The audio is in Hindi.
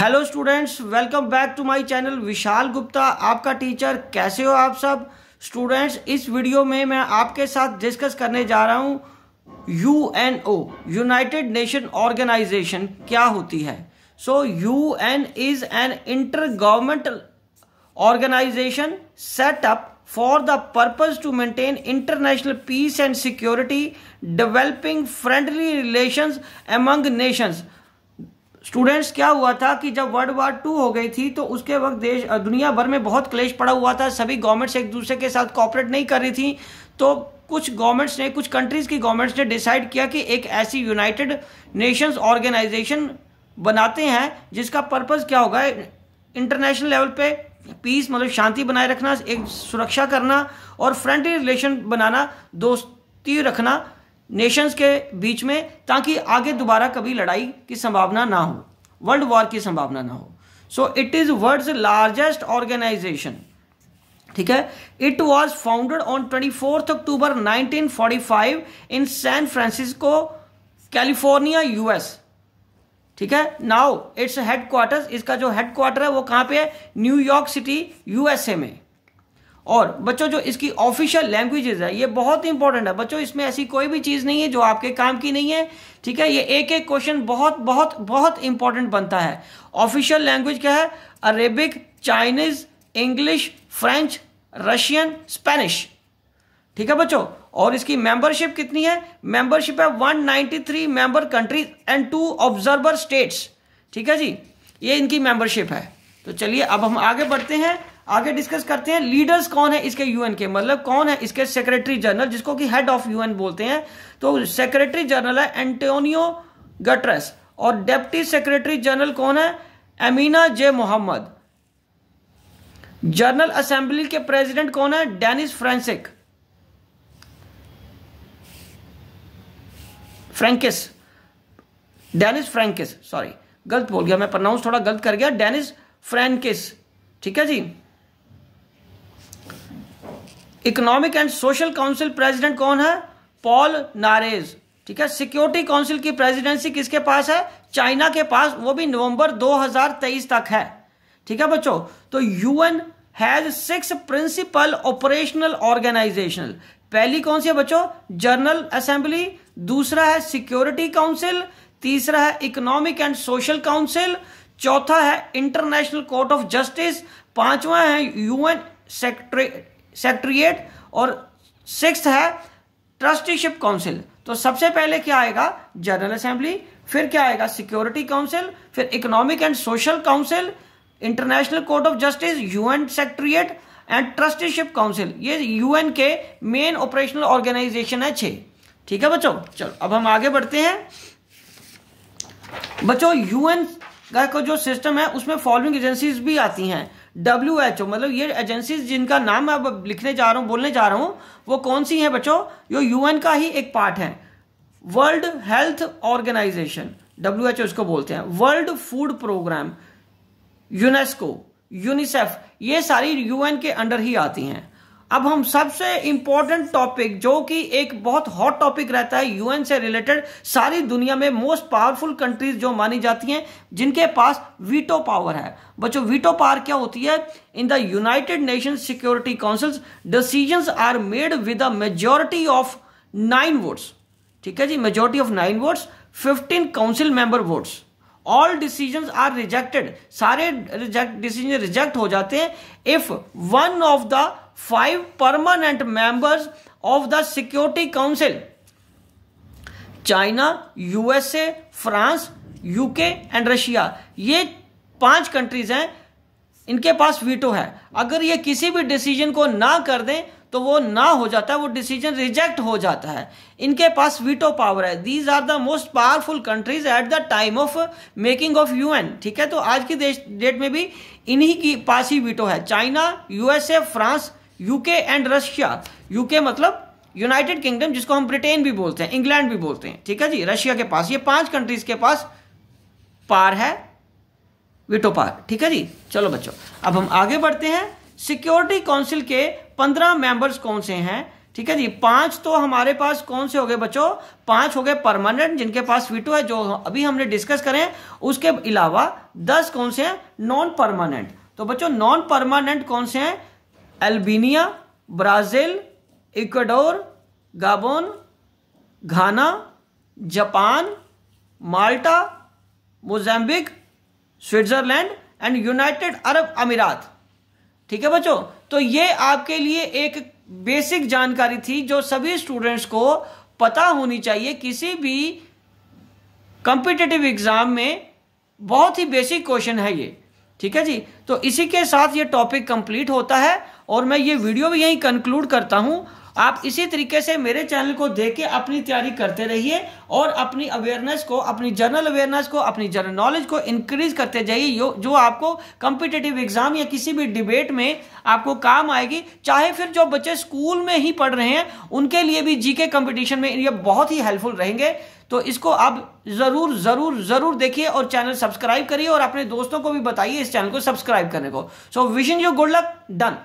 Hello students, welcome back to my channel. Vishal Gupta आपका टीचर। कैसे हो आप सब स्टूडेंट्स? इस वीडियो में मैं आपके साथ डिस्कस करने जा रहा हूं यूएनओ, यूनाइटेड नेशन ऑर्गेनाइजेशन क्या होती है। So UN is an intergovernmental organisation set up for the purpose to maintain international peace and security, developing friendly relations among nations. Students, क्या हुआ था कि जब वर्ल्ड वार 2 हो गई थी तो उसके वक्त दुनिया भर में बहुत क्लेश पड़ा हुआ था। सभी गवर्नमेंट्स एक दूसरे के साथ कोऑपरेट नहीं कर रही थी। तो कुछ गवर्नमेंट्स ने, कुछ कंट्रीज की गवर्नमेंट्स ने डिसाइड किया कि एक ऐसी यूनाइटेड नेशंस ऑर्गेनाइजेशन बनाते हैं जिसका पर्पस क्या होगा, इंटरनेशनल लेवल पे पीस मतलब शांति बनाए रखना, एक सुरक्षा करना और फ्रेंडली रिलेशन बनाना, दोस्ती रखना नेशंस के बीच में, ताकि आगे दोबारा कभी लड़ाई की संभावना ना हो, वर्ल्ड वॉर की संभावना ना हो। So it is world's largest organisation. ठीक है। It was founded on 24 October 1945 in San Francisco, California, US. ठीक है। नाउ इट्स हेडक्वार्टर्स, इसका जो हेडक्वार्टर है वो कहां पे है? न्यूयॉर्क सिटी, यूएसए में। और बच्चों, जो इसकी ऑफिशियल लैंग्वेजेस है ये बहुत इंपॉर्टेंट है बच्चों। इसमें ऐसी कोई भी चीज नहीं है जो आपके काम की नहीं है। ठीक है। ये एक एक क्वेश्चन बहुत बहुत बहुत इंपॉर्टेंट बनता है। ऑफिशियल लैंग्वेज क्या है? Arabic, Chinese, English, French, Russian, Spanish. ठीक है बच्चों। और इसकी मेंबरशिप कितनी है? मेंबरशिप है 193 member countries and 2 observer states. ठीक है जी, ये इनकी मेंबरशिप है। तो चलिए अब हम आगे बढ़ते हैं, आगे डिस्कस करते हैं लीडर्स कौन है इसके यूएन के, मतलब कौन है इसके सेक्रेटरी जनरल, जिसको कि हेड ऑफ यूएन बोलते हैं। तो सेक्रेटरी जनरल है एंटोनियो गटरेस और डेप्टी सेक्रेटरी जनरल कौन है? अमीना जे मोहम्मद। जनरल असेंबली के प्रेसिडेंट कौन है? डेनिस फ्रैंकिस, सॉरी गलत बोल गया मैं, प्रोनाउंस थोड़ा गलत कर गया, डेनिस फ्रैंकिस। ठीक है जी। Economic and social council president कौन है? Paul Narvaez. ठीक है। सिक्योरिटी काउंसिल की प्रेसिडेंसी किसके पास है? चाइना के पास, वो भी नवंबर 2023 तक है। ठीक है बच्चों। तो UN has 6 principal operational organisation. पहली कौन सी है बच्चों? जनरल असेंबली, दूसरा है सिक्योरिटी काउंसिल, तीसरा है इकोनॉमिक एंड सोशल काउंसिल, चौथा है इंटरनेशनल कोर्ट ऑफ जस्टिस, पांचवा है यूएन सेक्रेटेरिएट और 6th है ट्रस्टीशिप काउंसिल। तो सबसे पहले क्या आएगा? जनरल असेंबली, फिर क्या आएगा? सिक्योरिटी काउंसिल, फिर economic and social council, international court of justice, UN secretariat and trusteeship council. ये यूएन के मेन ऑपरेशनल ऑर्गेनाइजेशन है 6। ठीक है बच्चों। चलो अब हम आगे बढ़ते हैं बच्चों। यूएन का जो सिस्टम है उसमें फॉलोइंग एजेंसीज भी आती हैं। WHO, मतलब ये एजेंसीज जिनका नाम मैं अब लिखने जा रहा हूं, बोलने जा रहा हूं, वो कौन सी हैं बच्चों? जो यूएन का ही एक पार्ट है। वर्ल्ड हेल्थ ऑर्गेनाइजेशन, WHO इसको बोलते हैं, World Food Programme, UNESCO, UNICEF, ये सारी यूएन के अंडर ही आती हैं। अब हम सबसे इंपॉर्टेंट टॉपिक, जो कि एक बहुत हॉट टॉपिक रहता है यूएन से रिलेटेड, सारी दुनिया में मोस्ट पावरफुल कंट्रीज जो मानी जाती हैं जिनके पास वीटो पावर है। बच्चों, वीटो पावर क्या होती है? In the United Nations Security Council's decisions are made with a majority of 9 votes. ठीक है जी, majority of 9 votes, 15 council member votes. All decisions are rejected, सारे डिसीजन रिजेक्ट हो जाते हैं if one of the 5 permanent members of the Security Council, China, USA, France, UK and Russia, ये 5 कंट्रीज हैं, इनके पास वीटो है। अगर ये किसी भी डिसीजन को ना कर दें तो वो ना हो जाता है, वो डिसीजन रिजेक्ट हो जाता है। इनके पास वीटो पावर है। These are the most powerful countries at the time of making of UN. ठीक है। तो आज की डेट में भी इन्हीं की पास ही वीटो है। China, USA, France, UK and Russia. UK मतलब यूनाइटेड किंगडम, जिसको हम ब्रिटेन भी बोलते हैं, इंग्लैंड भी बोलते हैं। ठीक है जी। रशिया के पास, ये 5 कंट्रीज के पास पार है, वीटो पार। ठीक है जी। चलो बच्चों अब हम आगे बढ़ते हैं। सिक्योरिटी काउंसिल के 15 मेंबर्स कौन से हैं? ठीक है जी। 5 तो हमारे पास कौन से हो गए बच्चों, 5 हो गए परमानेंट जिनके पास वीटो है, जो अभी हमने डिस्कस करें। उसके अलावा 10 कौन से हैं, नॉन परमानेंट। तो बच्चों नॉन परमानेंट कौन से हैं, Albania, Brazil, Ecuador, Gabon, Ghana, Japan, Malta, Mozambique, Switzerland and United Arab Emirates. ठीक है बच्चों, तो ये आपके लिए एक बेसिक जानकारी थी जो सभी स्टूडेंट्स को पता होनी चाहिए। किसी भी कॉम्पिटिटिव एग्जाम में बहुत ही बेसिक क्वेश्चन है ये। ठीक है जी, तो इसी के साथ ये टॉपिक कंप्लीट होता है और मैं ये वीडियो भी यहीं कंक्लूड करता हूं। आप इसी तरीके से मेरे चैनल को देख के अपनी तैयारी करते रहिए और अपनी अवेयरनेस को, अपनी जनरल अवेयरनेस को, अपनी जनरल नॉलेज को इंक्रीज करते जाइए, जो आपको कॉम्पिटिटिव एग्जाम या किसी भी डिबेट में आपको काम आएगी। चाहे फिर जो बच्चे स्कूल में ही पढ़ रहे हैं उनके लिए भी जीके कंपटीशन में ये बहुत ही हेल्पफुल रहेंगे। तो इसको आप जरूर जरूर जरूर देखिए और चैनल सब्सक्राइब करिए और अपने दोस्तों को भी बताइए इस चैनल को सब्सक्राइब करने को। So wishing you good luck, done.